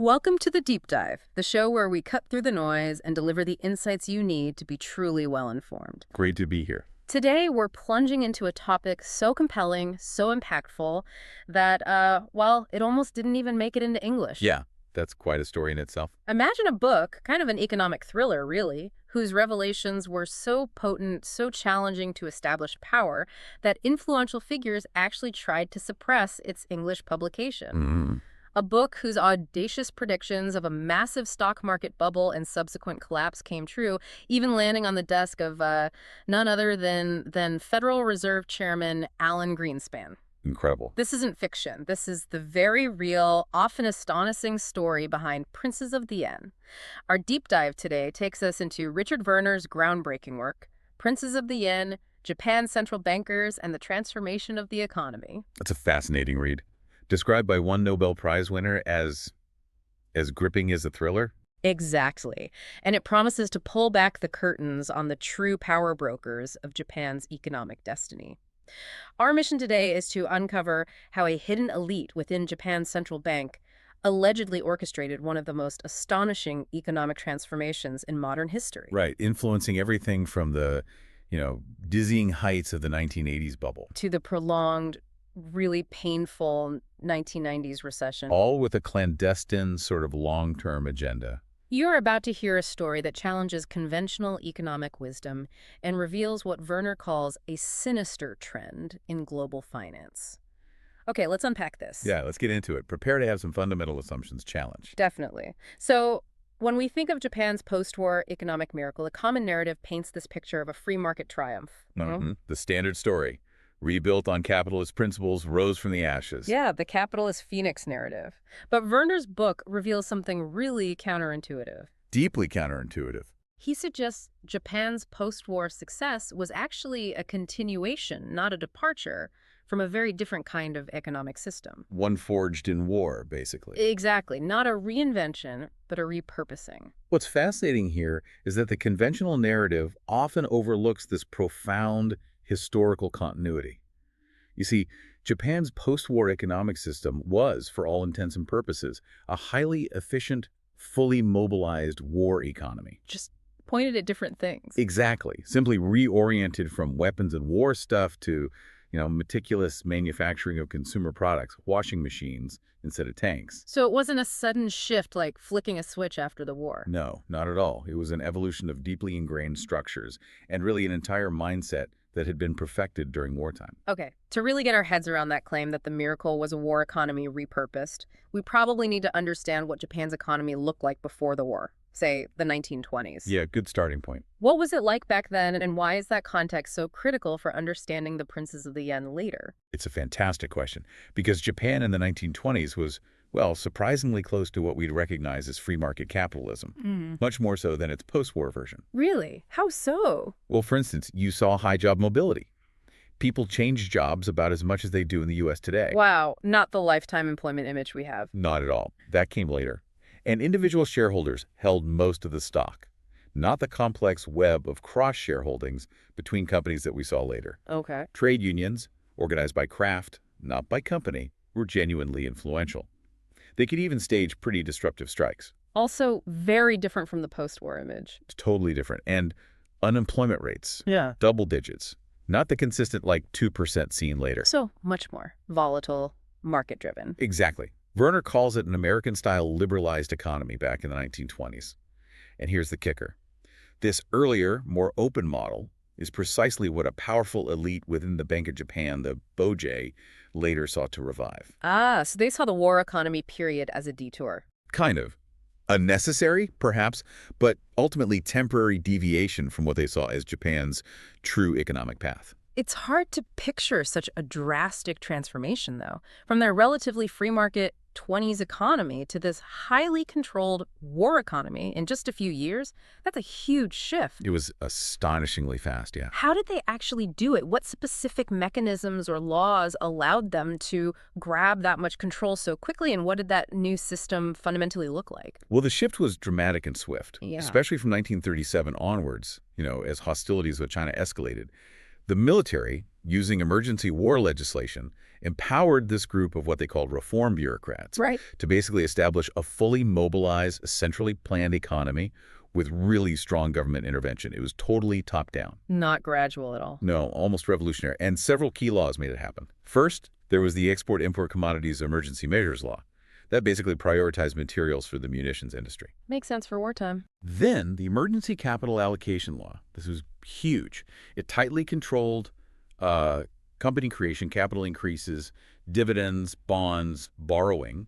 Welcome to The Deep Dive, the show where we cut through the noise and deliver the insights you need to be truly well-informed. Great to be here. Today, we're plunging into a topic so compelling, so impactful, that, well, it almost didn't even make it into English. Yeah, that's quite a story in itself. Imagine a book, kind of an economic thriller, really, whose revelations were so potent, so challenging to establish power, that influential figures actually tried to suppress its English publication. A book whose audacious predictions of a massive stock market bubble and subsequent collapse came true, even landing on the desk of none other than Federal Reserve Chairman Alan Greenspan. Incredible. This isn't fiction. This is the very real, often astonishing story behind Princes of the Yen. Our deep dive today takes us into Richard Werner's groundbreaking work, Princes of the Yen, Japan's Central Bankers, and the Transformation of the Economy. That's a fascinating read. Described by one Nobel Prize winner as gripping as a thriller? Exactly. And it promises to pull back the curtains on the true power brokers of Japan's economic destiny. Our mission today is to uncover how a hidden elite within Japan's central bank allegedly orchestrated one of the most astonishing economic transformations in modern history. Right, influencing everything from the, dizzying heights of the 1980s bubble. To the prolonged, really painful 1990s recession. All with a clandestine sort of long-term agenda. You're about to hear a story that challenges conventional economic wisdom and reveals what Werner calls a sinister trend in global finance. Okay, let's unpack this. Yeah, let's get into it. Prepare to have some fundamental assumptions challenged. Definitely. So, when we think of Japan's post-war economic miracle, a common narrative paints this picture of a free market triumph. The standard story. Rebuilt on capitalist principles, rose from the ashes. Yeah, the capitalist phoenix narrative. But Werner's book reveals something really counterintuitive. Deeply counterintuitive. He suggests Japan's post-war success was actually a continuation, not a departure, from a very different kind of economic system. One forged in war, basically. Exactly. Not a reinvention, but a repurposing. What's fascinating here is that the conventional narrative often overlooks this profound historical continuity. You see, Japan's post-war economic system was, for all intents and purposes, a highly efficient, fully mobilized war economy. Just pointed at different things. Exactly. Simply reoriented from weapons and war stuff to, meticulous manufacturing of consumer products, washing machines instead of tanks. So it wasn't a sudden shift like flicking a switch after the war. No, not at all. It was an evolution of deeply ingrained structures and really an entire mindset that had been perfected during wartime. Okay, to really get our heads around that claim that the miracle was a war economy repurposed, we probably need to understand what Japan's economy looked like before the war, say the 1920s. Yeah, good starting point. What was it like back then, and why is that context so critical for understanding the Princes of the Yen later? It's a fantastic question, because Japan in the 1920s was, well, surprisingly close to what we'd recognize as free market capitalism, much more so than its post-war version. Really? How so? Well, for instance, you saw high job mobility. People changed jobs about as much as they do in the U.S. today. Wow, not the lifetime employment image we have. Not at all. That came later. And individual shareholders held most of the stock, not the complex web of cross-shareholdings between companies that we saw later. Okay. Trade unions, organized by craft, not by company, were genuinely influential. They could even stage pretty disruptive strikes. Also very different from the post-war image. It's totally different. And unemployment rates. Yeah. Double digits. Not the consistent 2% seen later. So much more volatile, market-driven. Exactly. Werner calls it an American-style liberalized economy back in the 1920s. And here's the kicker. This earlier, more open model is precisely what a powerful elite within the Bank of Japan, the Bojei, later sought to revive. Ah, so they saw the war economy period as a detour. Kind of. A necessary, perhaps, but ultimately temporary deviation from what they saw as Japan's true economic path. It's hard to picture such a drastic transformation, though, from their relatively free market 20s economy to this highly controlled war economy in just a few years. That's a huge shift. It was astonishingly fast, yeah. How did they actually do it? What specific mechanisms or laws allowed them to grab that much control so quickly, and what did that new system fundamentally look like? Well, the shift was dramatic and swift, Yeah. especially from 1937 onwards, as hostilities with China escalated. The military, using emergency war legislation, empowered this group of what they called reform bureaucrats Right. to basically establish a fully mobilized, centrally planned economy with really strong government intervention. It was totally top-down. Not gradual at all. No, almost revolutionary. And several key laws made it happen. First, there was the Export-Import Commodities Emergency Measures Law. That basically prioritized materials for the munitions industry. Makes sense for wartime. Then, the Emergency Capital Allocation Law. This was huge. It tightly controlled company creation, capital increases, dividends, bonds, borrowing,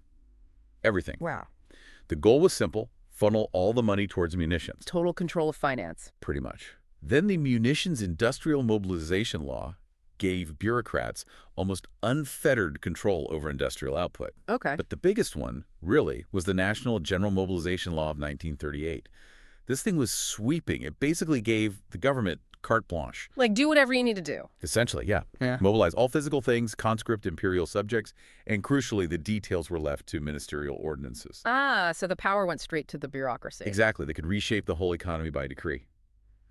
everything. Wow. The goal was simple: funnel all the money towards munitions. Total control of finance. Pretty much. Then the Munitions Industrial Mobilization Law gave bureaucrats almost unfettered control over industrial output. Okay. But the biggest one, really, was the National General Mobilization Law of 1938. This thing was sweeping. It basically gave the government carte blanche. Like, do whatever you need to do. Essentially, yeah. Yeah. Mobilize all physical things, conscript imperial subjects, and crucially, the details were left to ministerial ordinances. Ah, so the power went straight to the bureaucracy. Exactly. They could reshape the whole economy by decree.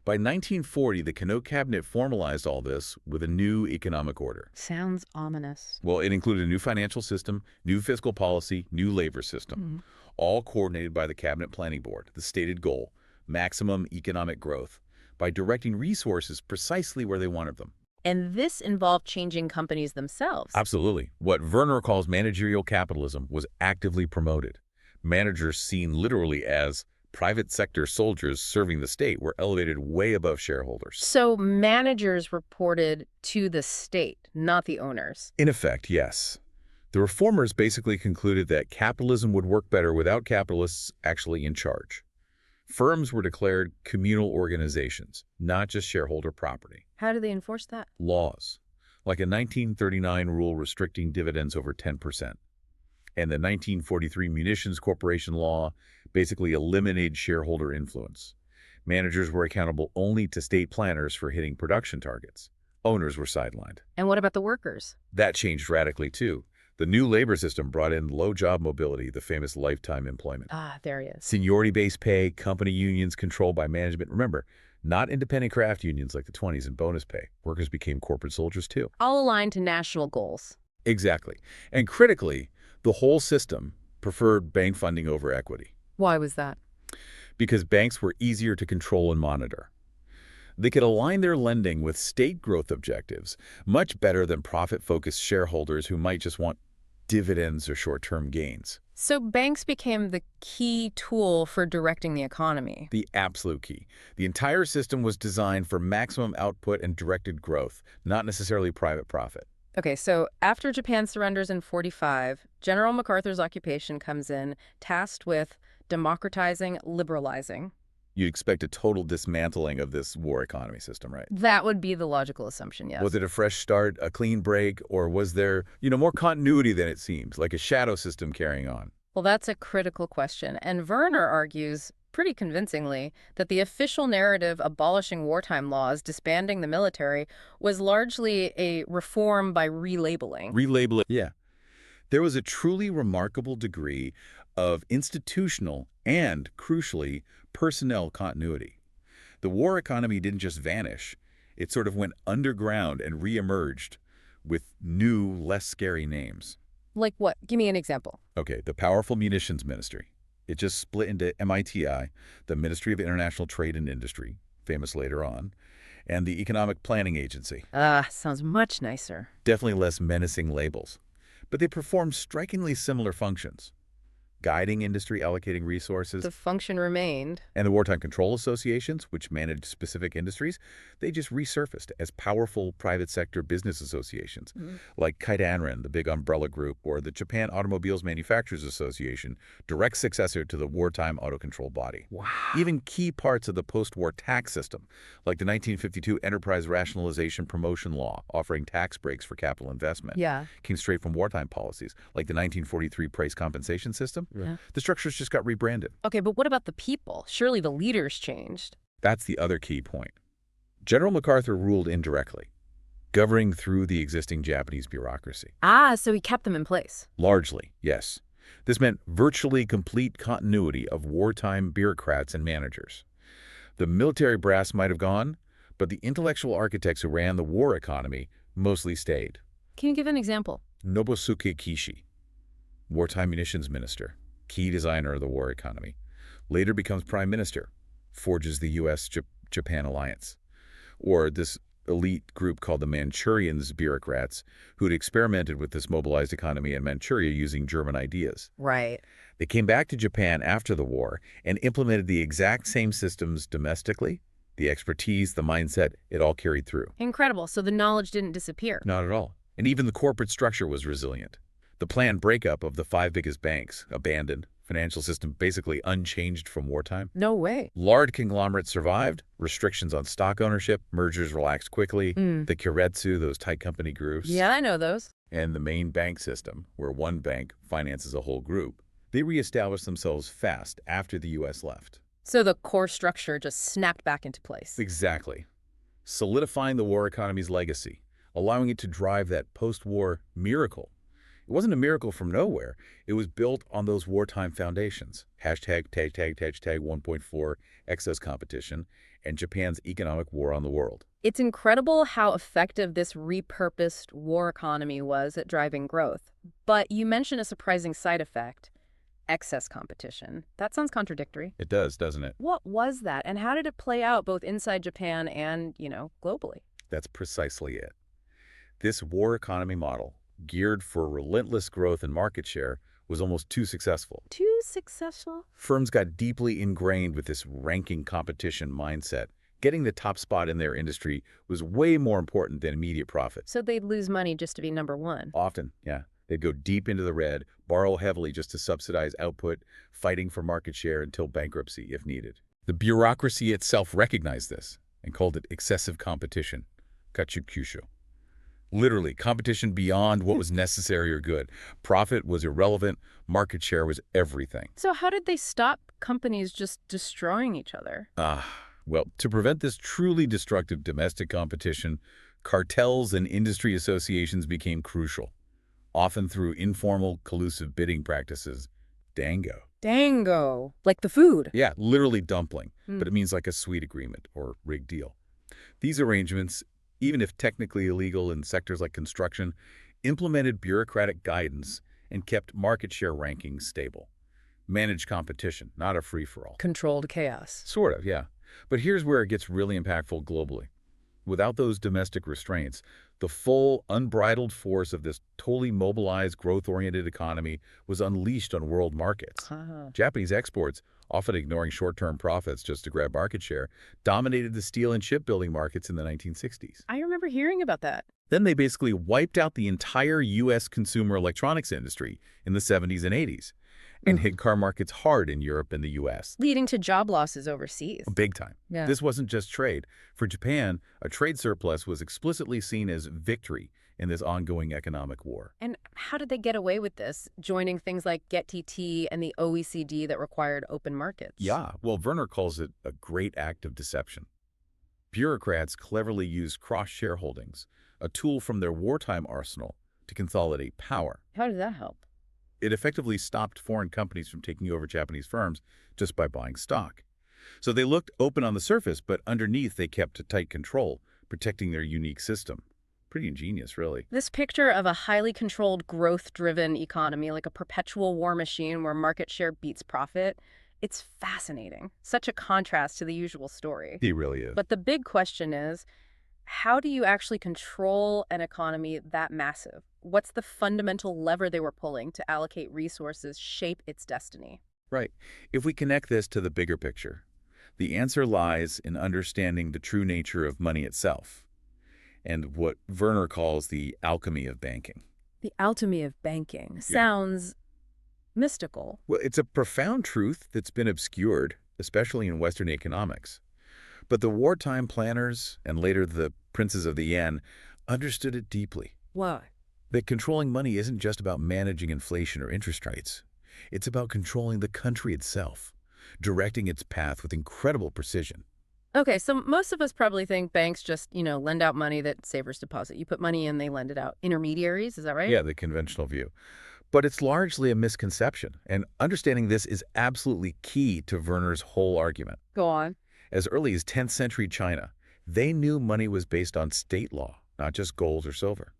By 1940, the Knot cabinet formalized all this with a new economic order. Sounds ominous. Well, it included a new financial system, new fiscal policy, new labor system, all coordinated by the Cabinet Planning Board. The stated goal: maximum economic growth by directing resources precisely where they wanted them. And this involved changing companies themselves. Absolutely. What Werner calls managerial capitalism was actively promoted. Managers seen literally as private sector soldiers serving the state were elevated way above shareholders. So managers reported to the state, not the owners. In effect, yes. The reformers basically concluded that capitalism would work better without capitalists actually in charge. Firms were declared communal organizations, not just shareholder property. How do they enforce that? Laws, like a 1939 rule restricting dividends over 10%. And the 1943 Munitions Corporation Law basically eliminated shareholder influence. Managers were accountable only to state planners for hitting production targets. Owners were sidelined. And what about the workers? That changed radically, too. The new labor system brought in low job mobility, the famous lifetime employment. Ah, there he is. Seniority-based pay, company unions controlled by management. Remember, not independent craft unions like the 20s and bonus pay. Workers became corporate soldiers, too. All aligned to national goals. Exactly. And critically, the whole system preferred bank funding over equity. Why was that? Because banks were easier to control and monitor. They could align their lending with state growth objectives much better than profit-focused shareholders who might just want dividends or short-term gains. So banks became the key tool for directing the economy. The absolute key. The entire system was designed for maximum output and directed growth, not necessarily private profit. Okay, so after Japan surrenders in 45, General MacArthur's occupation comes in, tasked with democratizing, liberalizing. You'd expect a total dismantling of this war economy system, right? That would be the logical assumption, yes. Was it a fresh start, a clean break, or was there, more continuity than it seems, like a shadow system carrying on? Well, that's a critical question. And Werner argues, pretty convincingly, that the official narrative abolishing wartime laws, disbanding the military, was largely a reform by relabeling. Relabel it, yeah. There was a truly remarkable degree of institutional and, crucially, personnel continuity. The war economy didn't just vanish. It sort of went underground and re-emerged with new, less scary names. Like what? Give me an example. Okay, the powerful munitions ministry. It just split into MITI, the Ministry of International Trade and Industry, famous later on, and the Economic Planning Agency. Ah, sounds much nicer. Definitely less menacing labels. But they performed strikingly similar functions. Guiding industry, allocating resources. The function remained. And the wartime control associations, which managed specific industries, they just resurfaced as powerful private sector business associations, like Kaidanren, the big umbrella group, or the Japan Automobiles Manufacturers Association, direct successor to the wartime auto control body. Wow. Even key parts of the post-war tax system, like the 1952 Enterprise Rationalization Promotion Law, offering tax breaks for capital investment, came straight from wartime policies, like the 1943 price compensation system. Yeah. The structures just got rebranded. Okay, but what about the people? Surely the leaders changed. That's the other key point. General MacArthur ruled indirectly, governing through the existing Japanese bureaucracy. Ah, so he kept them in place. Largely, yes. This meant virtually complete continuity of wartime bureaucrats and managers. The military brass might have gone, but the intellectual architects who ran the war economy mostly stayed. Can you give an example? Nobusuke Kishi, wartime munitions minister, key designer of the war economy, later becomes prime minister, forges the U.S.-Japan alliance. Or this elite group called the Manchurians bureaucrats who'd experimented with this mobilized economy in Manchuria using German ideas. Right. They came back to Japan after the war and implemented the exact same systems domestically. The expertise, the mindset, it all carried through. Incredible. So the knowledge didn't disappear. Not at all. And even the corporate structure was resilient. The planned breakup of the 5 biggest banks, abandoned, financial system basically unchanged from wartime. No way. Large conglomerates survived, restrictions on stock ownership, mergers relaxed quickly, the keiretsu, those tight company groups. Yeah, I know those. And the main bank system, where one bank finances a whole group. They reestablished themselves fast after the U.S. left. So the core structure just snapped back into place. Exactly. Solidifying the war economy's legacy, allowing it to drive that post-war miracle. It wasn't a miracle from nowhere. It was built on those wartime foundations. Hashtag 1.4 excess competition and Japan's economic war on the world. It's incredible how effective this repurposed war economy was at driving growth. But you mentioned a surprising side effect, excess competition. That sounds contradictory. It does, doesn't it? What was that, and how did it play out both inside Japan and, globally? That's precisely it. This war economy model, geared for relentless growth and market share, was almost too successful. Too successful? Firms got deeply ingrained with this ranking competition mindset. Getting the top spot in their industry was way more important than immediate profit. So they'd lose money just to be number one. Often, yeah. They'd go deep into the red, borrow heavily just to subsidize output, fighting for market share until bankruptcy if needed. The bureaucracy itself recognized this and called it excessive competition, kachukusho. Literally, competition beyond what was necessary or good. Profit was irrelevant. Market share was everything. So how did they stop companies just destroying each other? Well, to prevent this truly destructive domestic competition, cartels and industry associations became crucial, often through informal, collusive bidding practices. Dango. Dango. Like the food. Yeah, literally dumpling, but it means like a sweet agreement or rigged deal. These arrangements, even if technically illegal in sectors like construction, implemented bureaucratic guidance and kept market share rankings stable. Managed competition, not a free-for-all. Controlled chaos. Sort of, yeah. But here's where it gets really impactful globally. Without those domestic restraints, the full, unbridled force of this totally mobilized, growth-oriented economy was unleashed on world markets. Japanese exports, often ignoring short-term profits just to grab market share, dominated the steel and shipbuilding markets in the 1960s. I remember hearing about that. Then they basically wiped out the entire U.S. consumer electronics industry in the 70s and 80s and hit car markets hard in Europe and the U.S. Leading to job losses overseas. Big time. Yeah. This wasn't just trade. For Japan, a trade surplus was explicitly seen as victory in this ongoing economic war. And how did they get away with this, joining things like GET-TT and the OECD that required open markets? Yeah, well, Werner calls it a great act of deception. Bureaucrats cleverly used cross-shareholdings, a tool from their wartime arsenal, to consolidate power. How did that help? It effectively stopped foreign companies from taking over Japanese firms just by buying stock. So they looked open on the surface, but underneath they kept a tight control, protecting their unique system. Pretty ingenious, really. This picture of a highly controlled, growth-driven economy, like a perpetual war machine where market share beats profit, it's fascinating. Such a contrast to the usual story. It really is. But the big question is, how do you actually control an economy that massive? What's the fundamental lever they were pulling to allocate resources, shape its destiny? Right. If we connect this to the bigger picture, the answer lies in understanding the true nature of money itself and what Werner calls the alchemy of banking. The alchemy of banking sounds mystical. Well, it's a profound truth that's been obscured, especially in Western economics. But the wartime planners, and later the princes of the yen, understood it deeply. Why? That controlling money isn't just about managing inflation or interest rates. It's about controlling the country itself, directing its path with incredible precision. Okay, so most of us probably think banks just, lend out money that savers deposit. You put money in, they lend it out. Intermediaries, is that right? Yeah, the conventional view. But it's largely a misconception, and understanding this is absolutely key to Werner's whole argument. Go on. As early as 10th century China, they knew money was based on state law, not just gold or silver.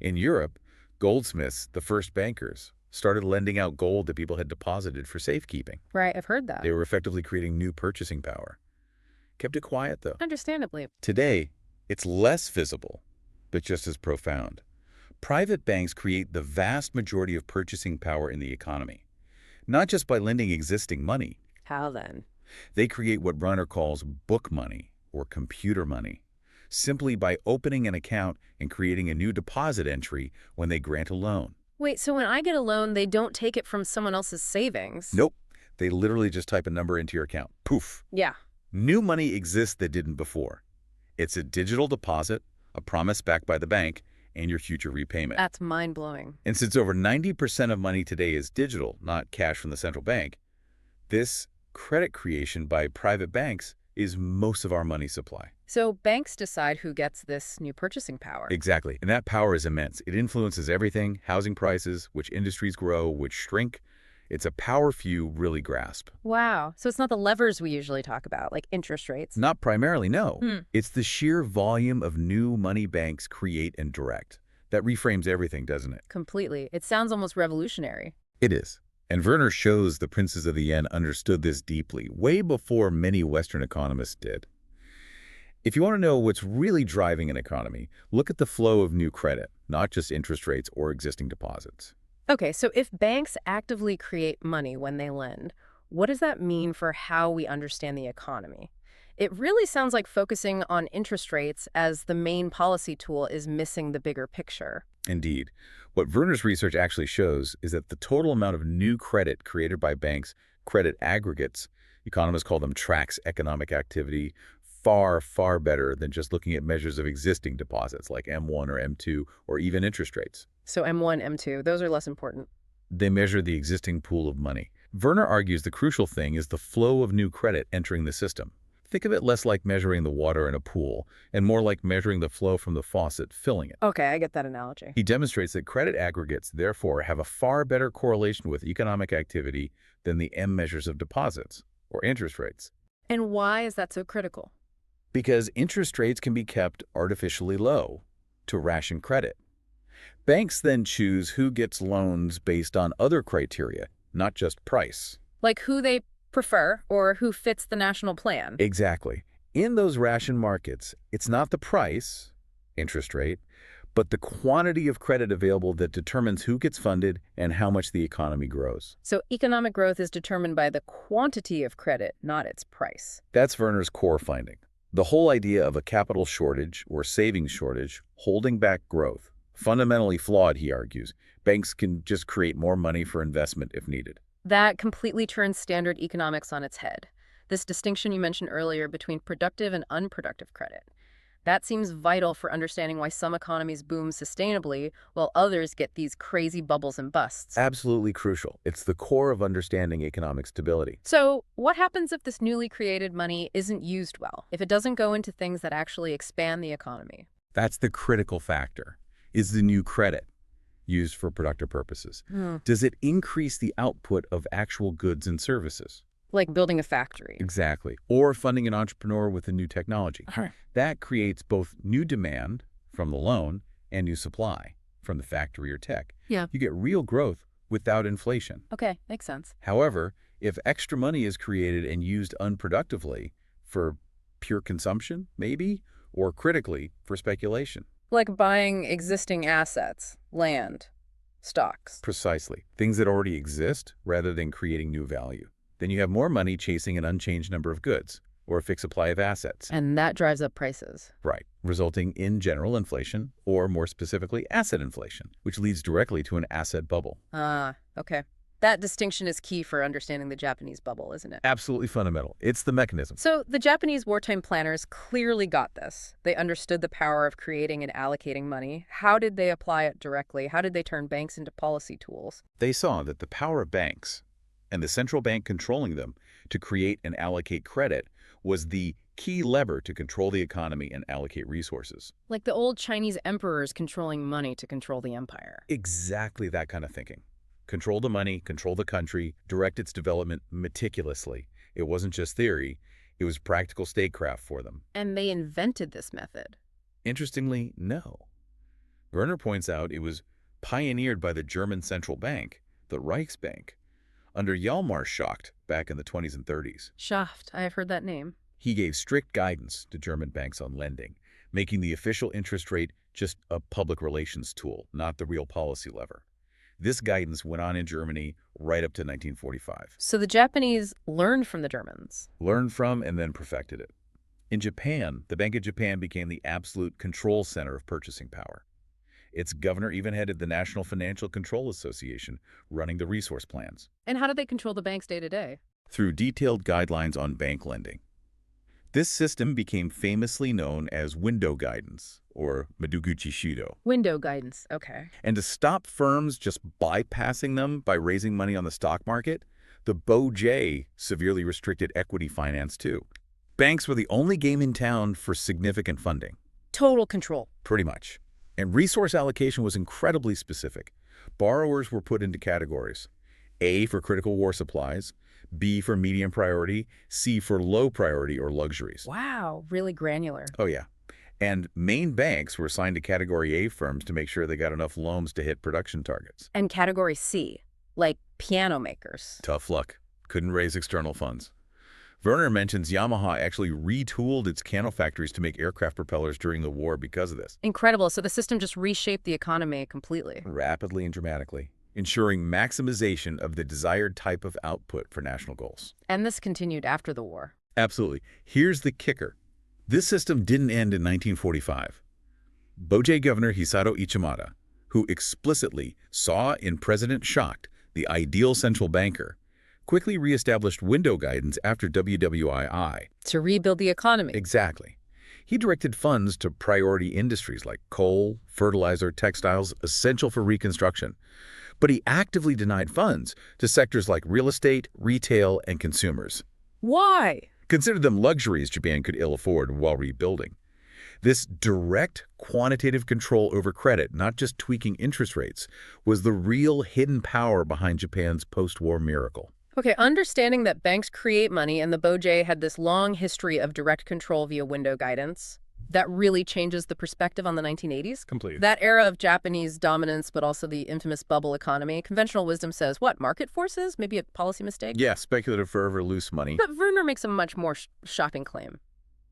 In Europe, goldsmiths, the first bankers, started lending out gold that people had deposited for safekeeping. Right, I've heard that. They were effectively creating new purchasing power. Kept it quiet, though. Understandably. Today, it's less visible, but just as profound. Private banks create the vast majority of purchasing power in the economy, not just by lending existing money. How then? They create what Werner calls book money or computer money, simply by opening an account and creating a new deposit entry when they grant a loan. Wait, so when I get a loan, they don't take it from someone else's savings? Nope. They literally just type a number into your account. Poof. Yeah. New money exists that didn't before. It's a digital deposit, a promise backed by the bank, and your future repayment. That's mind-blowing. And since over 90% of money today is digital, not cash from the central bank, this credit creation by private banks is most of our money supply. So banks decide who gets this new purchasing power. Exactly. And that power is immense. It influences everything: housing prices, which industries grow, which shrink. It's a power few really grasp. Wow. So it's not the levers we usually talk about, like interest rates. Not primarily, no. Hmm. It's the sheer volume of new money banks create and direct. That reframes everything, doesn't it? Completely. It sounds almost revolutionary. It is. And Werner shows the princes of the yen understood this deeply, way before many Western economists did. If you want to know what's really driving an economy, look at the flow of new credit, not just interest rates or existing deposits. Okay, so if banks actively create money when they lend, what does that mean for how we understand the economy? It really sounds like focusing on interest rates as the main policy tool is missing the bigger picture. Indeed. What Werner's research actually shows is that the total amount of new credit created by banks, credit aggregates, economists call them tracks economic activity, far, far better than just looking at measures of existing deposits like M1 or M2 or even interest rates. So M1, M2, those are less important. They measure the existing pool of money. Werner argues the crucial thing is the flow of new credit entering the system. Think of it less like measuring the water in a pool and more like measuring the flow from the faucet filling it. Okay, I get that analogy. He demonstrates that credit aggregates, therefore, have a far better correlation with economic activity than the M measures of deposits or interest rates. And why is that so critical? Because interest rates can be kept artificially low to ration credit. Banks then choose who gets loans based on other criteria, not just price. Like who they prefer or who fits the national plan. Exactly. In those ration markets, it's not the price, interest rate, but the quantity of credit available that determines who gets funded and how much the economy grows. So economic growth is determined by the quantity of credit, not its price. That's Werner's core finding. The whole idea of a capital shortage or savings shortage holding back growth. Fundamentally flawed, he argues. Banks can just create more money for investment if needed. That completely turns standard economics on its head. This distinction you mentioned earlier between productive and unproductive credit. That seems vital for understanding why some economies boom sustainably while others get these crazy bubbles and busts. Absolutely crucial. It's the core of understanding economic stability. So what happens if this newly created money isn't used well, if it doesn't go into things that actually expand the economy? That's the critical factor. Is the new credit used for productive purposes? Does it increase the output of actual goods and services? Like building a factory. Exactly. Or funding an entrepreneur with a new technology. That creates both new demand from the loan and new supply from the factory or tech. Yeah. You get real growth without inflation. Okay, makes sense. However, if extra money is created and used unproductively for pure consumption, maybe, or critically for speculation. Like buying existing assets, land, stocks. Precisely. Things that already exist rather than creating new value. Then you have more money chasing an unchanged number of goods or a fixed supply of assets. And that drives up prices. Right, resulting in general inflation, or more specifically, asset inflation, which leads directly to an asset bubble. Ah, okay. That distinction is key for understanding the Japanese bubble, isn't it? Absolutely fundamental. It's the mechanism. So the Japanese wartime planners clearly got this. They understood the power of creating and allocating money. How did they apply it directly? How did they turn banks into policy tools? They saw that the power of banks and the central bank controlling them to create and allocate credit was the key lever to control the economy and allocate resources. Like the old Chinese emperors controlling money to control the empire. Exactly that kind of thinking. Control the money, control the country, direct its development meticulously. It wasn't just theory, it was practical statecraft for them. And they invented this method. Interestingly, no. Werner points out it was pioneered by the German central bank, the Reichsbank, under Hjalmar Schacht back in the 20s and 30s. Shaft, I have heard that name. He gave strict guidance to German banks on lending, making the official interest rate just a public relations tool, not the real policy lever. This guidance went on in Germany right up to 1945. So the Japanese learned from the Germans. Learned from and then perfected it. In Japan, the Bank of Japan became the absolute control center of purchasing power. Its governor even headed the National Financial Control Association, running the resource plans. And how did they control the banks day to day? Through detailed guidelines on bank lending. This system became famously known as window guidance, or Madoguchi Shido. Window guidance, okay. And to stop firms just bypassing them by raising money on the stock market, the BOJ severely restricted equity finance too. Banks were the only game in town for significant funding. Total control. Pretty much. And resource allocation was incredibly specific. Borrowers were put into categories. A for critical war supplies, B for medium priority, C for low priority or luxuries. Wow, really granular. Oh yeah. And main banks were assigned to Category A firms to make sure they got enough loans to hit production targets. And category C, like piano makers. Tough luck. Couldn't raise external funds. Werner mentions Yamaha actually retooled its cano factories to make aircraft propellers during the war because of this. Incredible. So the system just reshaped the economy completely. Rapidly and dramatically, ensuring maximization of the desired type of output for national goals. And this continued after the war. Absolutely. Here's the kicker. This system didn't end in 1945. BOJ Governor Hisato Ichimata, who explicitly saw in President Schacht the ideal central banker, quickly reestablished window guidance after WWII. To rebuild the economy. Exactly. He directed funds to priority industries like coal, fertilizer, textiles, essential for reconstruction. But he actively denied funds to sectors like real estate, retail, and consumers. Why? Considered them luxuries Japan could ill afford while rebuilding. This direct quantitative control over credit, not just tweaking interest rates, was the real hidden power behind Japan's post-war miracle. Okay, understanding that banks create money and the BOJ had this long history of direct control via window guidance, that really changes the perspective on the 1980s. Completely. That era of Japanese dominance, but also the infamous bubble economy. Conventional wisdom says, what, market forces? Maybe a policy mistake? Yeah, speculative fervor, loose money. But Werner makes a much more shocking claim.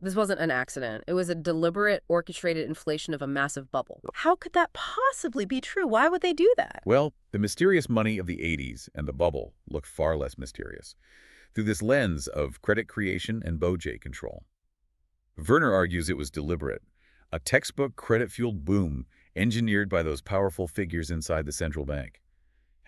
This wasn't an accident. It was a deliberate, orchestrated inflation of a massive bubble. How could that possibly be true? Why would they do that? Well, the mysterious money of the 80s and the bubble look far less mysterious through this lens of credit creation and BOJ control. Werner argues it was deliberate, a textbook credit-fueled boom engineered by those powerful figures inside the central bank.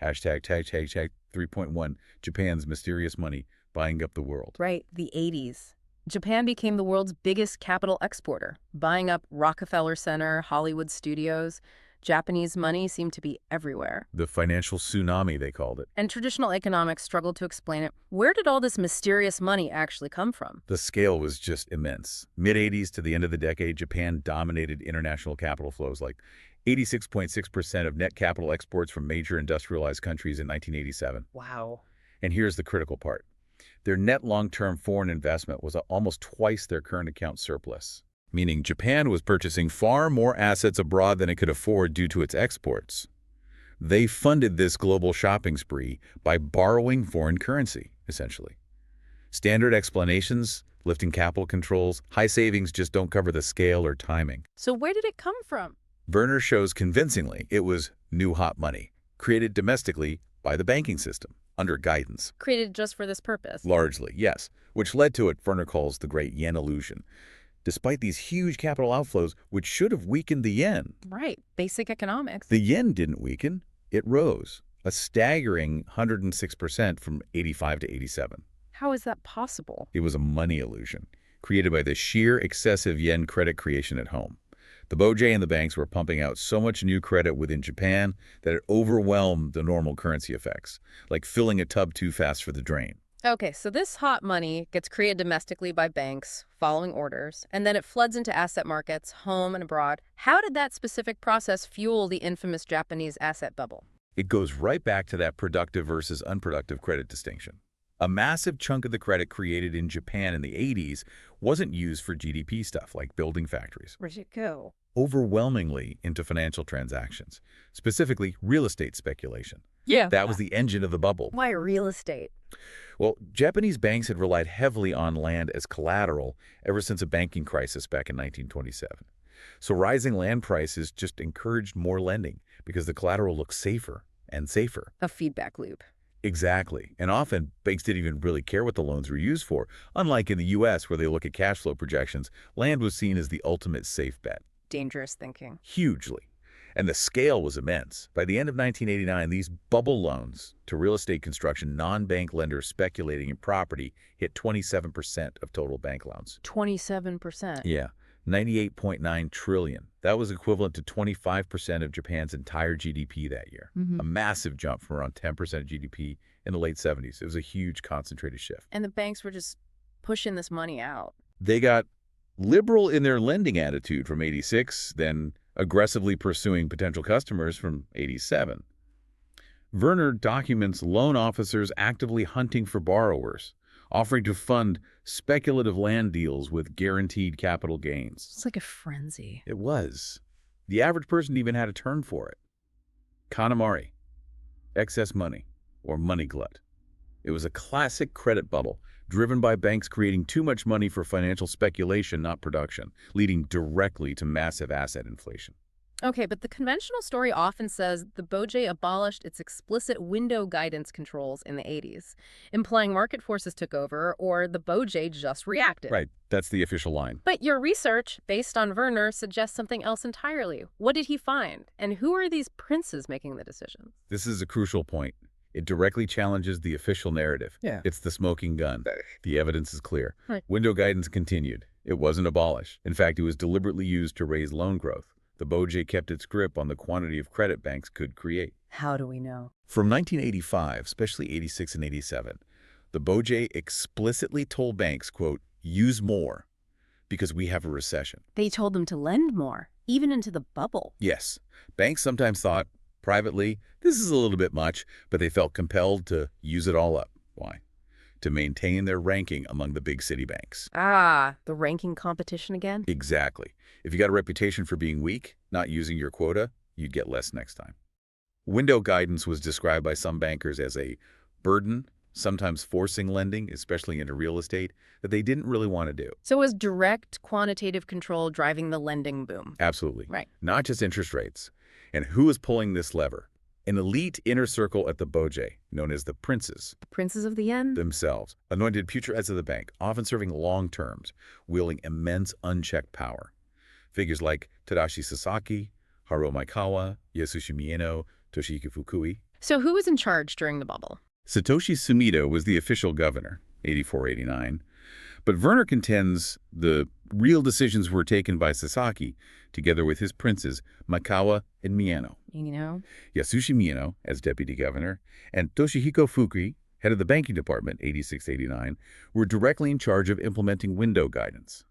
Hashtag 3.1, Japan's mysterious money buying up the world. Right, the 80s. Japan became the world's biggest capital exporter, buying up Rockefeller Center, Hollywood studios. Japanese money seemed to be everywhere. The financial tsunami, they called it. And traditional economics struggled to explain it. Where did all this mysterious money actually come from? The scale was just immense. Mid-80s to the end of the decade, Japan dominated international capital flows, like 86.6% of net capital exports from major industrialized countries in 1987. Wow. And here's the critical part. Their net long-term foreign investment was almost twice their current account surplus, meaning Japan was purchasing far more assets abroad than it could afford due to its exports. They funded this global shopping spree by borrowing foreign currency, essentially. Standard explanations, lifting capital controls, high savings just don't cover the scale or timing. So where did it come from? Werner shows convincingly it was new hot money, created domestically by the banking system, under guidance. Created just for this purpose. Largely, yes, which led to what Werner calls the Great Yen Illusion. Despite these huge capital outflows, which should have weakened the yen. Right, basic economics. The yen didn't weaken, it rose, a staggering 106% from 85 to 87. How is that possible? It was a money illusion, created by the sheer excessive yen credit creation at home. The BOJ and the banks were pumping out so much new credit within Japan that it overwhelmed the normal currency effects, like filling a tub too fast for the drain. Okay, so this hot money gets created domestically by banks, following orders, and then it floods into asset markets, home and abroad. How did that specific process fuel the infamous Japanese asset bubble? It goes right back to that productive versus unproductive credit distinction. A massive chunk of the credit created in Japan in the 80s wasn't used for GDP stuff like building factories, Where'd it go? overwhelmingly into financial transactions, specifically real estate speculation. Yeah. That was the engine of the bubble. Why real estate? Well, Japanese banks had relied heavily on land as collateral ever since a banking crisis back in 1927. So rising land prices just encouraged more lending because the collateral looked safer and safer. A feedback loop. Exactly. And often, banks didn't even really care what the loans were used for. Unlike in the U.S., where they look at cash flow projections, land was seen as the ultimate safe bet. Dangerous thinking. Hugely. And the scale was immense. By the end of 1989, these bubble loans to real estate construction non-bank lenders speculating in property hit 27% of total bank loans. 27%. Yeah, 98.9 trillion. That was equivalent to 25% of Japan's entire GDP that year. A massive jump from around 10% of GDP in the late 70s. It was a huge concentrated shift. And the banks were just pushing this money out. They got liberal in their lending attitude from 86, then aggressively pursuing potential customers from 87. Werner documents loan officers actively hunting for borrowers, offering to fund speculative land deals with guaranteed capital gains. It's like a frenzy. It was. The average person even had a term for it. Kanamari, excess money, or money glut. It was a classic credit bubble, driven by banks creating too much money for financial speculation, not production, leading directly to massive asset inflation. Okay, but the conventional story often says the BOJ abolished its explicit window guidance controls in the 80s, implying market forces took over or the BOJ just reacted. Right, that's the official line. But your research, based on Werner, suggests something else entirely. What did he find? And who are these princes making the decisions? This is a crucial point. It directly challenges the official narrative. Yeah. It's the smoking gun. The evidence is clear. Right. Window guidance continued. It wasn't abolished. In fact, it was deliberately used to raise loan growth. The BOJ kept its grip on the quantity of credit banks could create. How do we know? From 1985, especially 86 and 87, the BOJ explicitly told banks, quote, use more because we have a recession. They told them to lend more, even into the bubble. Yes, banks sometimes thought, privately, this is a little bit much, but they felt compelled to use it all up. Why? To maintain their ranking among the big city banks. Ah, the ranking competition again? Exactly. If you got a reputation for being weak, not using your quota, you'd get less next time. Window guidance was described by some bankers as a burden, sometimes forcing lending, especially into real estate, that they didn't really want to do. So was direct quantitative control driving the lending boom? Absolutely. Right. Not just interest rates. And who is pulling this lever? An elite inner circle at the BOJ, known as the princes. The princes of the yen? Themselves, anointed future heads of the bank, often serving long terms, wielding immense unchecked power. Figures like Tadashi Sasaki, Haruo Maekawa, Yasushi Mieno, Toshihiko Fukui. So who was in charge during the bubble? Satoshi Sumido was the official governor, 84-89. But Werner contends the real decisions were taken by Sasaki, together with his princes, Maekawa and Mieno. You know? Yasushi Mieno, as deputy governor, and Toshihiko Fukui, head of the banking department, 86-89, were directly in charge of implementing window guidance.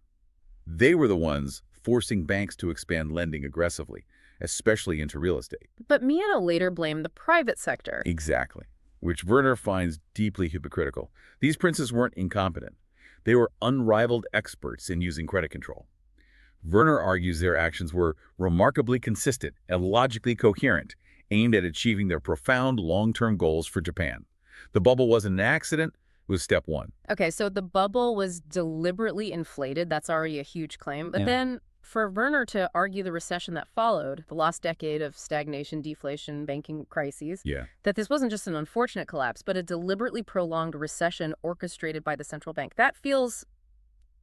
They were the ones forcing banks to expand lending aggressively, especially into real estate. But Mieno later blamed the private sector. Exactly, which Werner finds deeply hypocritical. These princes weren't incompetent. They were unrivaled experts in using credit control. Werner argues their actions were remarkably consistent and logically coherent, aimed at achieving their profound long-term goals for Japan. The bubble wasn't an accident, it was step one. Okay, so the bubble was deliberately inflated. That's already a huge claim. But Yeah. then for Werner to argue the recession that followed, the lost decade of stagnation, deflation, banking crises, Yeah. that this wasn't just an unfortunate collapse, but a deliberately prolonged recession orchestrated by the central bank. That feels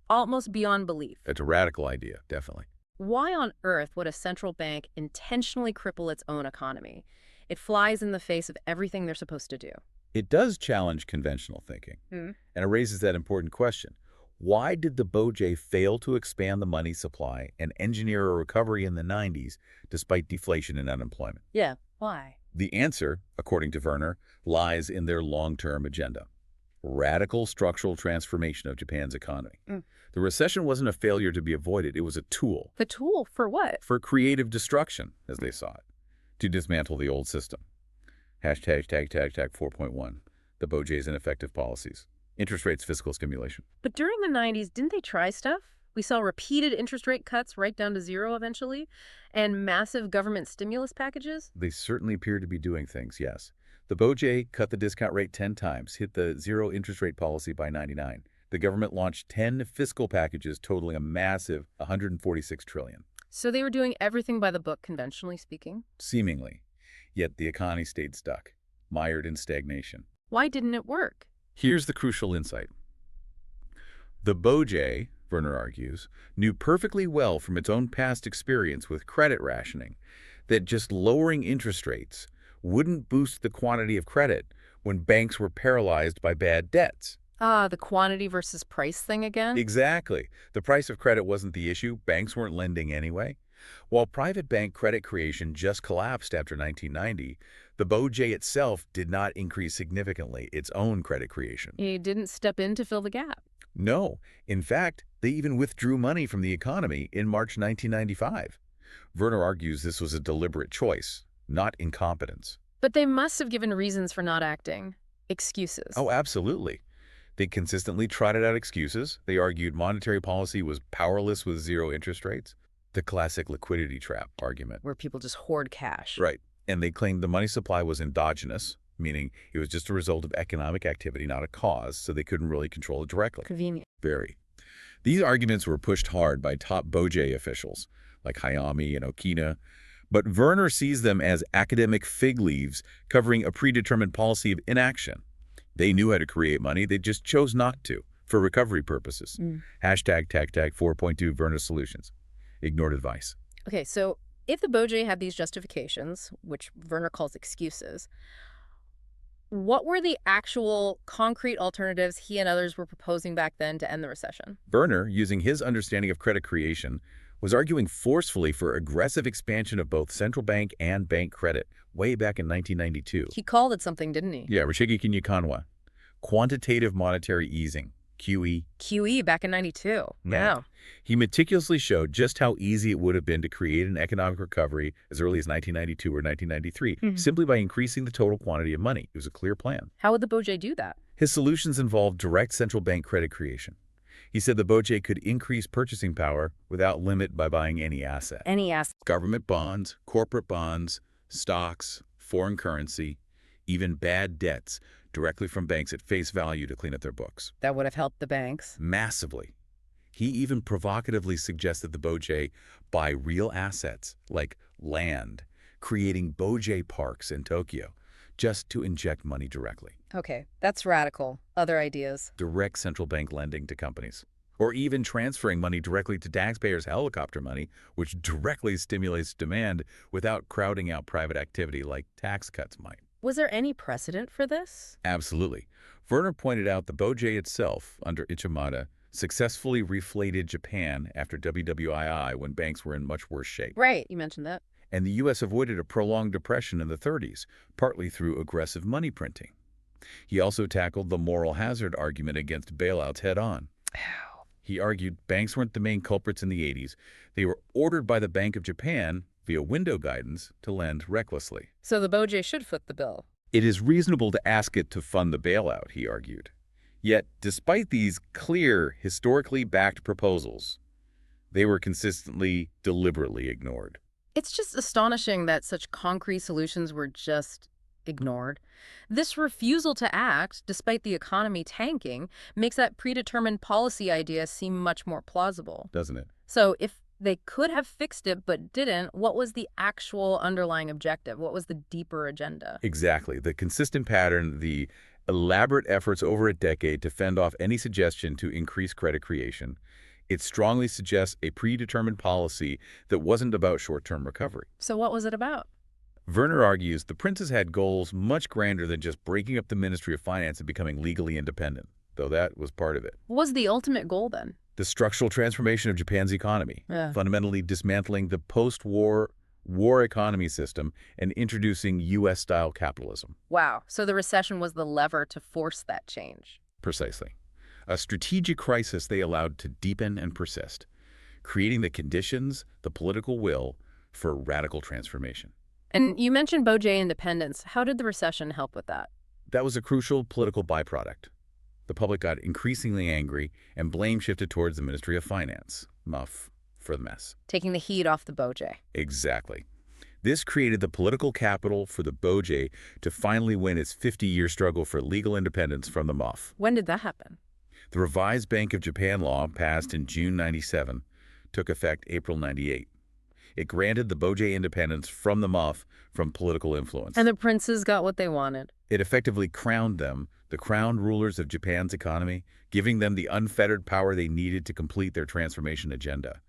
almost beyond belief. It's a radical idea, definitely. Why on earth would a central bank intentionally cripple its own economy? It flies in the face of everything they're supposed to do. It does challenge conventional thinking, and it raises that important question. Why did the BOJ fail to expand the money supply and engineer a recovery in the 90s despite deflation and unemployment? Yeah, why? The answer, according to Werner, lies in their long-term agenda. Radical structural transformation of Japan's economy. The recession wasn't a failure to be avoided. It was a tool The tool for what? for creative destruction, as they saw it, to dismantle the old system. Hashtag 4.1. the Beaujay's ineffective policies. Interest rates, fiscal stimulation. But during the 90s, didn't they try stuff? We saw repeated interest rate cuts right down to zero eventually, and massive government stimulus packages. They certainly appear to be doing things, yes. The Beaujay cut the discount rate 10 times, hit the zero interest rate policy by 99. The government launched 10 fiscal packages totaling a massive $146 trillion. So they were doing everything by the book, conventionally speaking. Seemingly. Yet the economy stayed stuck, mired in stagnation. Why didn't it work? Here's the crucial insight. The Beaujay, Werner argues, knew perfectly well from its own past experience with credit rationing that just lowering interest rates wouldn't boost the quantity of credit when banks were paralyzed by bad debts. Ah, the quantity versus price thing again? Exactly. The price of credit wasn't the issue. Banks weren't lending anyway. While private bank credit creation just collapsed after 1990, the Beaujay itself did not increase significantly its own credit creation. He didn't step in to fill the gap. No. In fact, they even withdrew money from the economy in March 1995. Werner argues this was a deliberate choice, not incompetence. But they must have given reasons for not acting. Excuses. Oh, absolutely. They consistently trotted out excuses. They argued monetary policy was powerless with zero interest rates. The classic liquidity trap argument. Where people just hoard cash. Right. And they claimed the money supply was endogenous, meaning it was just a result of economic activity, not a cause, so they couldn't really control it directly. Convenient. Very. These arguments were pushed hard by top Beaujay officials, like Hayami and Okina, but Werner sees them as academic fig leaves covering a predetermined policy of inaction. They knew how to create money, they just chose not to, for recovery purposes. Hashtag tag 4.2 Werner solutions. Ignored advice. Okay, so if the Beaujay had these justifications, which Werner calls excuses, what were the actual concrete alternatives he and others were proposing back then to end the recession? Werner, using his understanding of credit creation, was arguing forcefully for aggressive expansion of both central bank and bank credit way back in 1992. He called it something, didn't he? Yeah, Rashigi Kinyakanwa. Quantitative monetary easing, QE. QE back in 92. Yeah. He meticulously showed just how easy it would have been to create an economic recovery as early as 1992 or 1993, simply by increasing the total quantity of money. It was a clear plan. How would the Beaujay do that? His solutions involved direct central bank credit creation. He said the Beaujay could increase purchasing power without limit by buying any asset. Any asset. Government bonds, corporate bonds, stocks, foreign currency, even bad debts directly from banks at face value to clean up their books. That would have helped the banks. Massively. He even provocatively suggested the Beaujay buy real assets like land, creating Beaujay parks in Tokyo, just to inject money directly. Okay, that's radical. Other ideas? Direct central bank lending to companies. Or even transferring money directly to taxpayers' helicopter money, which directly stimulates demand without crowding out private activity like tax cuts might. Was there any precedent for this? Absolutely. Werner pointed out the Beaujay itself, under Ichimata, successfully reflated Japan after WWII when banks were in much worse shape. Right, you mentioned that. And the U.S. avoided a prolonged depression in the 30s, partly through aggressive money printing. He also tackled the moral hazard argument against bailouts head-on. He argued banks weren't the main culprits in the 80s. They were ordered by the Bank of Japan, via window guidance, to lend recklessly. So the Beaujay should foot the bill. It is reasonable to ask it to fund the bailout, he argued. Yet, despite these clear, historically backed proposals, they were consistently, deliberately ignored. It's just astonishing that such concrete solutions were just ignored. This refusal to act, despite the economy tanking, makes that predetermined policy idea seem much more plausible. Doesn't it? So if they could have fixed it but didn't, what was the actual underlying objective? What was the deeper agenda? Exactly. The consistent pattern, the elaborate efforts over a decade to fend off any suggestion to increase credit creation, it strongly suggests a predetermined policy that wasn't about short-term recovery. So what was it about? Werner argues the princes had goals much grander than just breaking up the Ministry of Finance and becoming legally independent, though that was part of it. What was the ultimate goal then? The structural transformation of Japan's economy, fundamentally dismantling the post-war economy system and introducing U.S.-style capitalism. Wow. So the recession was the lever to force that change. Precisely. A strategic crisis they allowed to deepen and persist, creating the conditions, the political will, for radical transformation. And you mentioned Beaujay independence. How did the recession help with that? That was a crucial political byproduct. The public got increasingly angry, and blame shifted towards the Ministry of Finance, MUF, for the mess. Taking the heat off the Boj. Exactly. This created the political capital for the Boj to finally win its 50-year struggle for legal independence from the MUF. When did that happen? The revised Bank of Japan law, passed in June 97, took effect April 98. It granted the Boj independence from the MUF from political influence. And the princes got what they wanted. It effectively crowned them, the crowned rulers of Japan's economy, giving them the unfettered power they needed to complete their transformation agenda.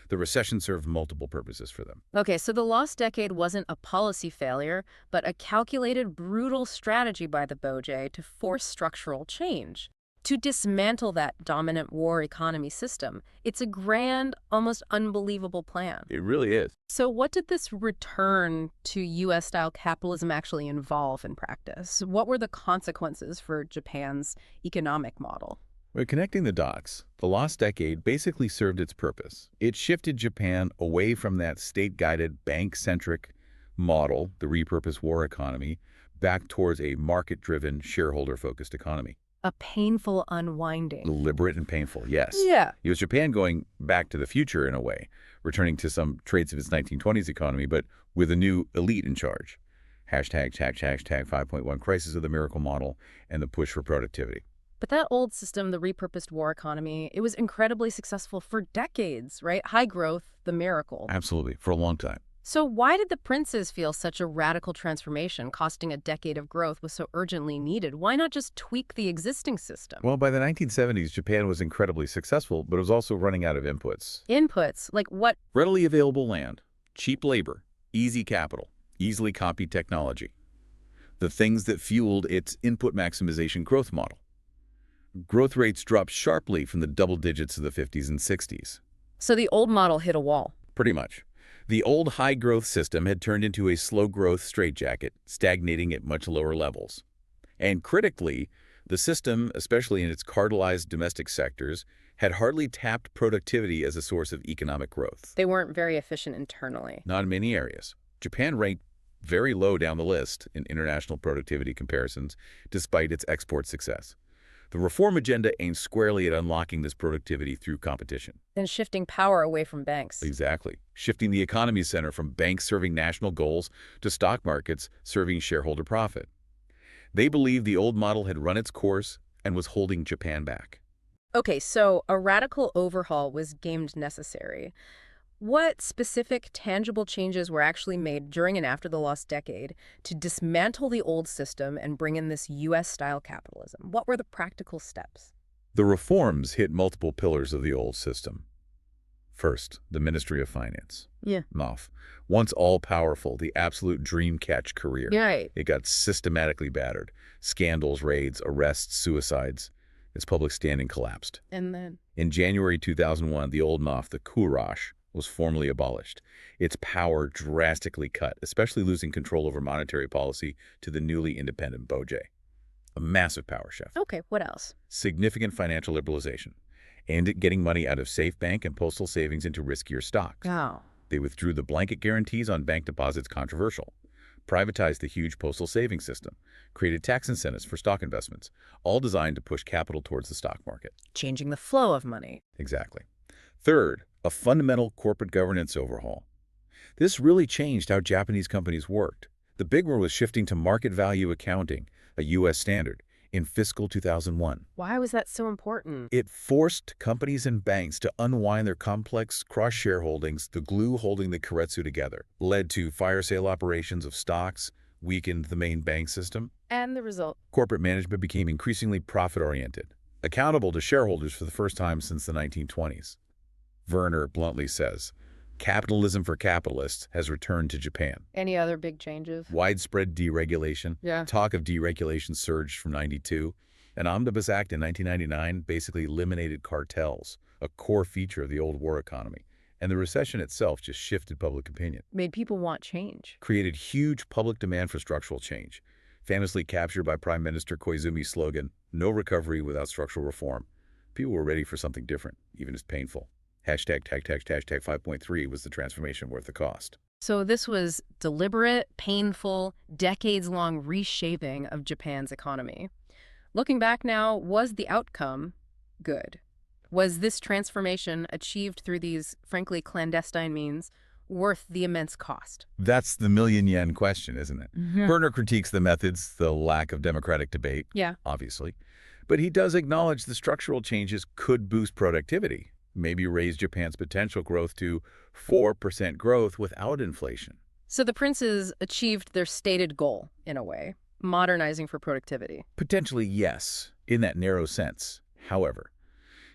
The recession served multiple purposes for them. Okay, so the lost decade wasn't a policy failure, but a calculated, brutal strategy by the Boj to force structural change, to dismantle that dominant war economy system. It's a grand, almost unbelievable plan. It really is. So what did this return to U.S.-style capitalism actually involve in practice? What were the consequences for Japan's economic model? By connecting the dots, the lost decade basically served its purpose. It shifted Japan away from that state-guided, bank-centric model, the repurposed war economy, back towards a market-driven, shareholder-focused economy. A painful unwinding. Deliberate and painful, yes. Yeah. It was Japan going back to the future in a way, returning to some traits of its 1920s economy, but with a new elite in charge. Hashtag 5.1 crisis of the miracle model and the push for productivity. But that old system, the repurposed war economy, it was incredibly successful for decades, right? High growth, the miracle. Absolutely, for a long time. So why did the princes feel such a radical transformation, costing a decade of growth, was so urgently needed? Why not just tweak the existing system? Well, by the 1970s, Japan was incredibly successful, but it was also running out of inputs. Inputs? Like what? Readily available land, cheap labor, easy capital, easily copied technology. The things that fueled its input maximization growth model. Growth rates dropped sharply from the double digits of the 50s and 60s. So the old model hit a wall. Pretty much. The old high-growth system had turned into a slow-growth straitjacket, stagnating at much lower levels. And critically, the system, especially in its cartelized domestic sectors, had hardly tapped productivity as a source of economic growth. They weren't very efficient internally. Not in many areas. Japan ranked very low down the list in international productivity comparisons, despite its export success. The reform agenda aims squarely at unlocking this productivity through competition. And shifting power away from banks. Exactly. Shifting the economy's center from banks serving national goals to stock markets serving shareholder profit. They believed the old model had run its course and was holding Japan back. Okay, so a radical overhaul was deemed necessary. What specific, tangible changes were actually made during and after the lost decade to dismantle the old system and bring in this U.S.-style capitalism? What were the practical steps? The reforms hit multiple pillars of the old system. First, the Ministry of Finance. Yeah. MOF. Once all-powerful, the absolute dream-catch career. Right. It got systematically battered. Scandals, raids, arrests, suicides. Its public standing collapsed. And then? In January 2001, the old MOF, the Courage, was formally abolished. Its power drastically cut, especially losing control over monetary policy to the newly independent Boj. A massive power shift. Okay, what else? Significant financial liberalization, aimed at getting money out of safe bank and postal savings into riskier stocks. Oh. They withdrew the blanket guarantees on bank deposits, controversial, privatized the huge postal savings system, created tax incentives for stock investments, all designed to push capital towards the stock market. Changing the flow of money. Exactly. Third, a fundamental corporate governance overhaul. This really changed how Japanese companies worked. The big one was shifting to market value accounting, a U.S. standard, in fiscal 2001. Why was that so important? It forced companies and banks to unwind their complex cross-shareholdings, the glue holding the keiretsu together, led to fire sale operations of stocks, weakened the main bank system. And the result? Corporate management became increasingly profit-oriented, accountable to shareholders for the first time since the 1920s. Werner bluntly says, capitalism for capitalists has returned to Japan. Any other big changes? Widespread deregulation. Yeah. Talk of deregulation surged from '92. An Omnibus Act in 1999 basically eliminated cartels, a core feature of the old war economy. And the recession itself just shifted public opinion. Made people want change. Created huge public demand for structural change. Famously captured by Prime Minister Koizumi's slogan, no recovery without structural reform. People were ready for something different, even as painful. Hashtag 5.3 was the transformation worth the cost. So this was deliberate, painful, decades-long reshaping of Japan's economy. Looking back now, was the outcome good? Was this transformation achieved through these, frankly, clandestine means worth the immense cost? That's the million-yen question, isn't it? Mhm. Werner critiques the methods, the lack of democratic debate, Yeah. obviously. But he does acknowledge the structural changes could boost productivity, maybe raise Japan's potential growth to 4% growth without inflation. So the princes achieved their stated goal, in a way, modernizing for productivity. Potentially, yes, in that narrow sense. However,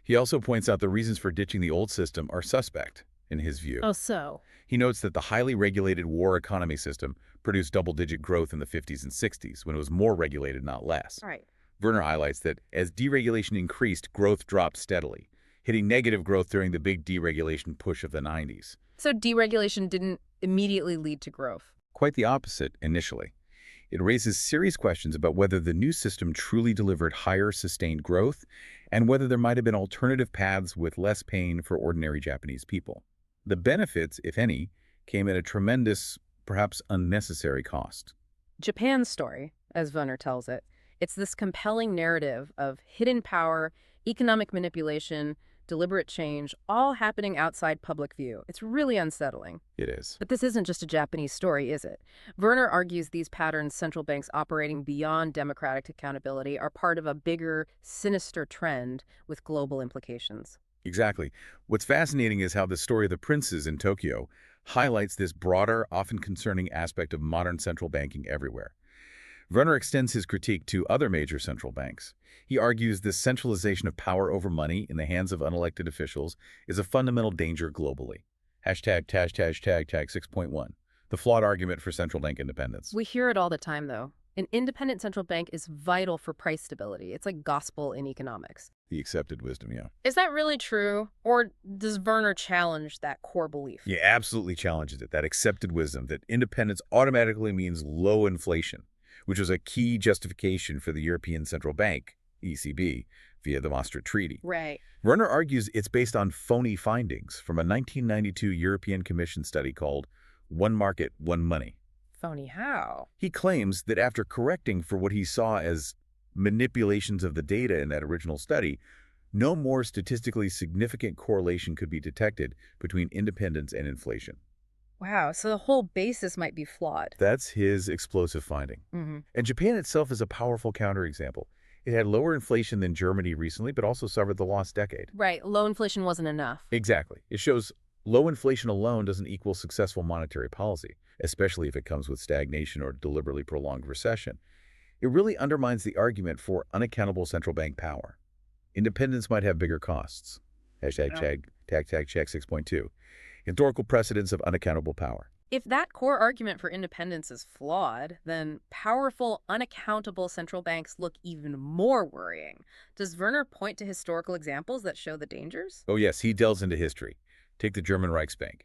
he also points out the reasons for ditching the old system are suspect, in his view. Oh, so? He notes that the highly regulated war economy system produced double-digit growth in the 50s and 60s when it was more regulated, not less. Right. Werner highlights that as deregulation increased, growth dropped steadily, hitting negative growth during the big deregulation push of the 90s. So deregulation didn't immediately lead to growth. Quite the opposite initially. It raises serious questions about whether the new system truly delivered higher sustained growth and whether there might have been alternative paths with less pain for ordinary Japanese people. The benefits, if any, came at a tremendous, perhaps unnecessary cost. Japan's story, as Werner tells it, it's this compelling narrative of hidden power, economic manipulation, deliberate change, all happening outside public view. It's really unsettling. It is. But this isn't just a Japanese story, is it? Werner argues these patterns, central banks operating beyond democratic accountability, are part of a bigger, sinister trend with global implications. Exactly. What's fascinating is how the story of the princes in Tokyo highlights this broader, often concerning aspect of modern central banking everywhere. Werner extends his critique to other major central banks. He argues this centralization of power over money in the hands of unelected officials is a fundamental danger globally. Hashtag 6.1. The flawed argument for central bank independence. We hear it all the time, though. An independent central bank is vital for price stability. It's like gospel in economics. The accepted wisdom, yeah. Is that really true? Or does Werner challenge that core belief? He absolutely challenges it, that accepted wisdom, that independence automatically means low inflation, which was a key justification for the European Central Bank, ECB, via the Maastricht Treaty. Right. Werner argues it's based on phony findings from a 1992 European Commission study called One Market, One Money. Phony how? He claims that after correcting for what he saw as manipulations of the data in that original study, no more statistically significant correlation could be detected between independence and inflation. Wow, so the whole basis might be flawed. That's his explosive finding. And Japan itself is a powerful counterexample. It had lower inflation than Germany recently, but also suffered the lost decade. Right, low inflation wasn't enough. Exactly. It shows low inflation alone doesn't equal successful monetary policy, especially if it comes with stagnation or deliberately prolonged recession. It really undermines the argument for unaccountable central bank power. Independence might have bigger costs. Hashtag 6.2. Historical precedents of unaccountable power. If that core argument for independence is flawed, then powerful, unaccountable central banks look even more worrying. Does Werner point to historical examples that show the dangers? Oh yes, he delves into history. Take the German Reichsbank.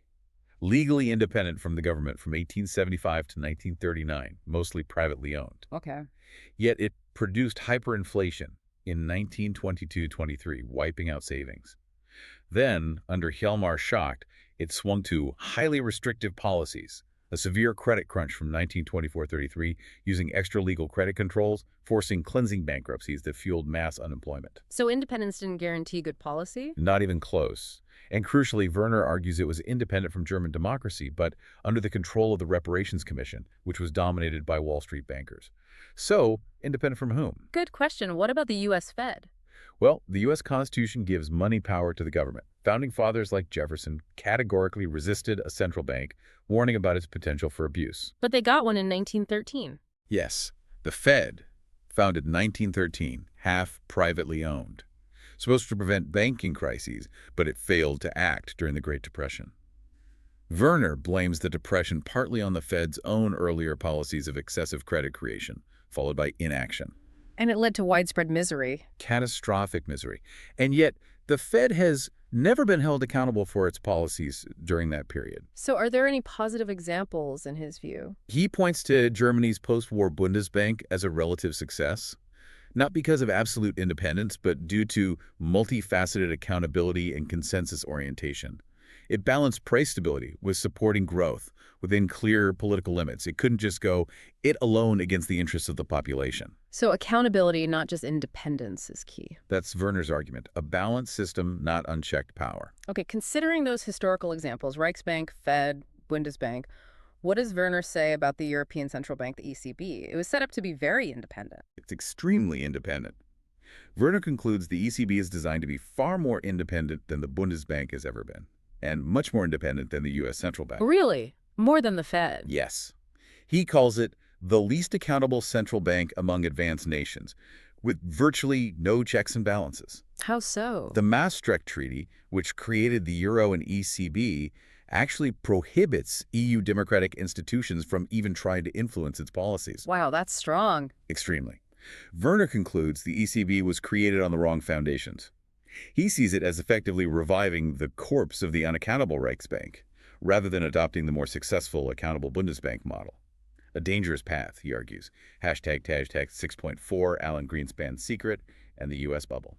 Legally independent from the government from 1875 to 1939, mostly privately owned. Okay. Yet it produced hyperinflation in 1922-23, wiping out savings. Then, under Hjalmar Schacht, it swung to highly restrictive policies, a severe credit crunch from 1924-33, using extra-legal credit controls, forcing cleansing bankruptcies that fueled mass unemployment. So independence didn't guarantee good policy? Not even close. And crucially, Werner argues it was independent from German democracy, but under the control of the Reparations Commission, which was dominated by Wall Street bankers. So, independent from whom? Good question. What about the U.S. Fed? Well, the U.S. Constitution gives money power to the government. Founding fathers like Jefferson categorically resisted a central bank, warning about its potential for abuse. But they got one in 1913. Yes, the Fed, founded in 1913, half privately owned. Supposed to prevent banking crises, but it failed to act during the Great Depression. Werner blames the Depression partly on the Fed's own earlier policies of excessive credit creation, followed by inaction. And it led to widespread misery. Catastrophic misery. And yet, the Fed has never been held accountable for its policies during that period. So are there any positive examples in his view? He points to Germany's post-war Bundesbank as a relative success, not because of absolute independence, but due to multifaceted accountability and consensus orientation. It balanced price stability with supporting growth within clear political limits. It couldn't just go it alone against the interests of the population. So accountability, not just independence, is key. That's Werner's argument, a balanced system, not unchecked power. Okay, considering those historical examples, Reichsbank, Fed, Bundesbank, what does Werner say about the European Central Bank, the ECB? It was set up to be very independent. It's extremely independent. Werner concludes the ECB is designed to be far more independent than the Bundesbank has ever been, and much more independent than the U.S. Central Bank. Really? More than the Fed? Yes. He calls it the least accountable central bank among advanced nations, with virtually no checks and balances. How so? The Maastricht Treaty, which created the Euro and ECB, actually prohibits EU democratic institutions from even trying to influence its policies. Wow, that's strong. Extremely. Werner concludes the ECB was created on the wrong foundations. He sees it as effectively reviving the corpse of the unaccountable Reichsbank, rather than adopting the more successful accountable Bundesbank model. A dangerous path, he argues. Hashtag 6.4, Alan Greenspan's secret, and the U.S. bubble.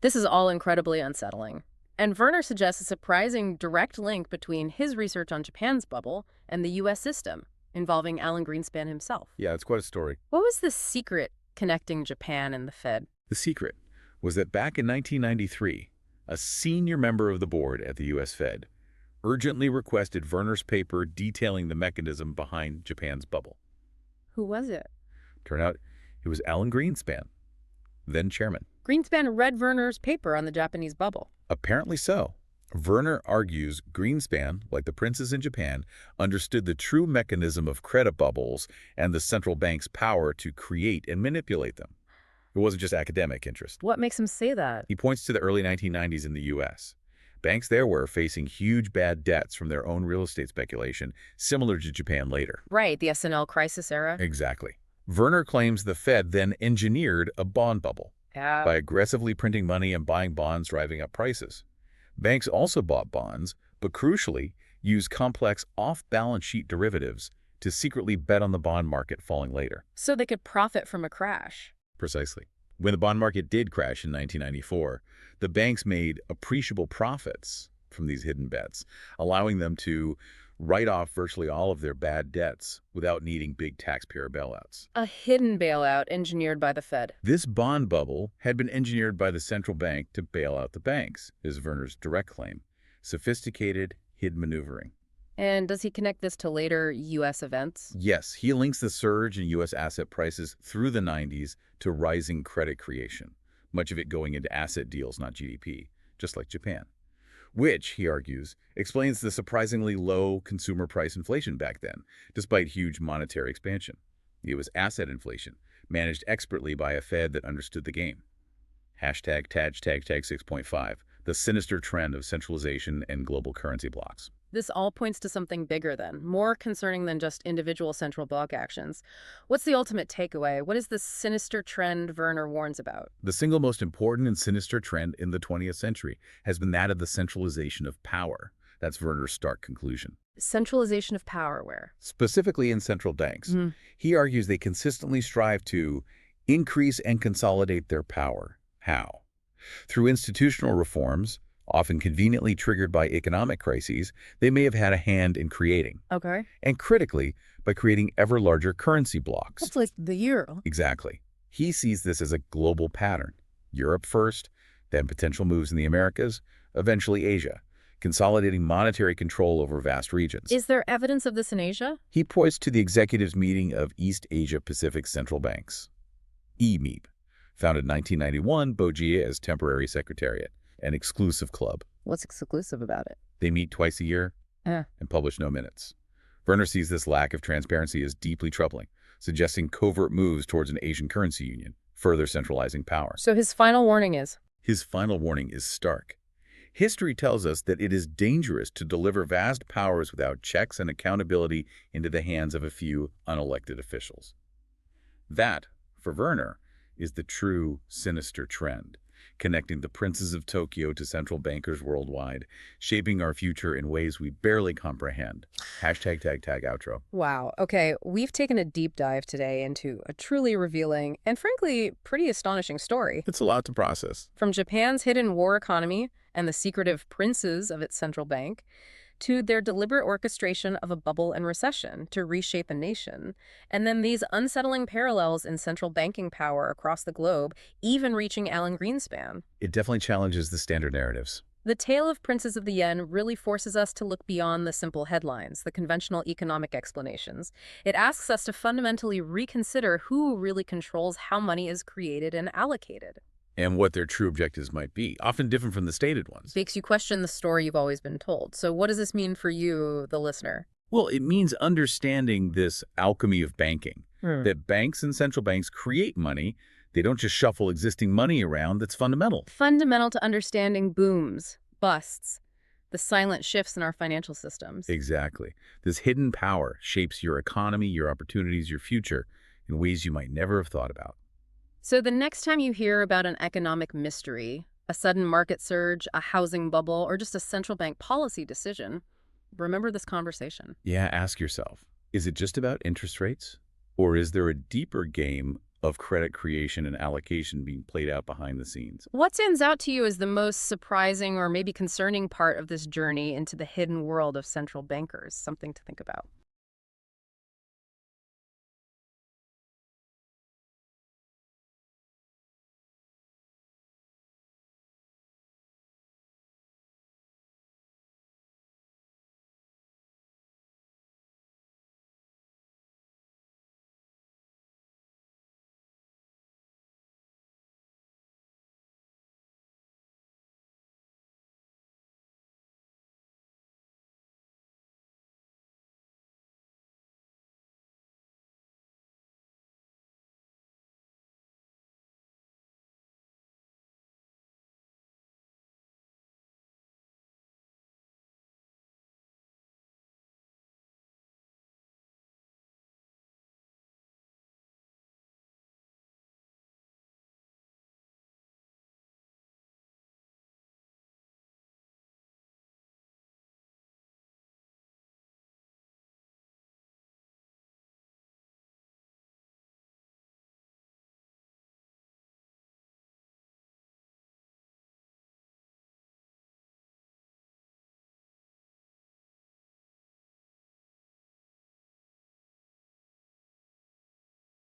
This is all incredibly unsettling. And Werner suggests a surprising direct link between his research on Japan's bubble and the U.S. system, involving Alan Greenspan himself. Yeah, it's quite a story. What was the secret connecting Japan and the Fed? The secret was that back in 1993, a senior member of the board at the U.S. Fed urgently requested Werner's paper detailing the mechanism behind Japan's bubble. Who was it? Turned out it was Alan Greenspan, then chairman. Greenspan read Werner's paper on the Japanese bubble. Apparently so. Werner argues Greenspan, like the princes in Japan, understood the true mechanism of credit bubbles and the central bank's power to create and manipulate them. It wasn't just academic interest. What makes him say that? He points to the early 1990s in the U.S. Banks there were facing huge bad debts from their own real estate speculation, similar to Japan later. Right, the S&L crisis era. Exactly. Werner claims the Fed then engineered a bond bubble by aggressively printing money and buying bonds, driving up prices. Banks also bought bonds, but crucially, used complex off-balance sheet derivatives to secretly bet on the bond market falling later. So they could profit from a crash. Precisely. When the bond market did crash in 1994, the banks made appreciable profits from these hidden bets, allowing them to write off virtually all of their bad debts without needing big taxpayer bailouts. A hidden bailout engineered by the Fed. This bond bubble had been engineered by the central bank to bail out the banks, is Werner's direct claim. Sophisticated, hidden maneuvering. And does he connect this to later U.S. events? Yes, he links the surge in U.S. asset prices through the 90s to rising credit creation, much of it going into asset deals, not GDP, just like Japan. Which, he argues, explains the surprisingly low consumer price inflation back then, despite huge monetary expansion. It was asset inflation, managed expertly by a Fed that understood the game. Hashtag 6.5, the sinister trend of centralization and global currency blocks. This all points to something bigger then, more concerning than just individual central bank actions. What's the ultimate takeaway? What is the sinister trend Werner warns about? The single most important and sinister trend in the 20th century has been that of the centralization of power. That's Werner's stark conclusion. Centralization of power where? Specifically in central banks. He argues they consistently strive to increase and consolidate their power. How? Through institutional reforms, often conveniently triggered by economic crises, they may have had a hand in creating. Okay. And critically, by creating ever larger currency blocks. That's like the euro. Exactly. He sees this as a global pattern. Europe first, then potential moves in the Americas, eventually Asia, consolidating monetary control over vast regions. Is there evidence of this in Asia? He points to the executives meeting of East Asia Pacific Central Banks, EMEP, founded in 1991, Bogia as temporary secretariat, an exclusive club. What's exclusive about it? They meet twice a year and publish no minutes. Werner sees this lack of transparency as deeply troubling, suggesting covert moves towards an Asian currency union, further centralizing power. So his final warning is? His final warning is stark. History tells us that it is dangerous to deliver vast powers without checks and accountability into the hands of a few unelected officials. That, for Werner, is the true sinister trend, connecting the princes of Tokyo to central bankers worldwide, shaping our future in ways we barely comprehend. Hashtag tag outro. Wow. Okay, we've taken a deep dive today into a truly revealing and frankly pretty astonishing story. It's a lot to process. From Japan's hidden war economy and the secretive princes of its central bank, to their deliberate orchestration of a bubble and recession to reshape a nation, and then these unsettling parallels in central banking power across the globe, even reaching Alan Greenspan. It definitely challenges the standard narratives. The tale of Princes of the Yen really forces us to look beyond the simple headlines, the conventional economic explanations. It asks us to fundamentally reconsider who really controls how money is created and allocated. And what their true objectives might be, often different from the stated ones. Makes you question the story you've always been told. So what does this mean for you, the listener? Well, it means understanding this alchemy of banking, that banks and central banks create money. They don't just shuffle existing money around. That's fundamental. Fundamental to understanding booms, busts, the silent shifts in our financial systems. Exactly. This hidden power shapes your economy, your opportunities, your future in ways you might never have thought about. So the next time you hear about an economic mystery, a sudden market surge, a housing bubble, or just a central bank policy decision, remember this conversation. Yeah, ask yourself, is it just about interest rates? Or is there a deeper game of credit creation and allocation being played out behind the scenes? What stands out to you as the most surprising or maybe concerning part of this journey into the hidden world of central bankers? Something to think about.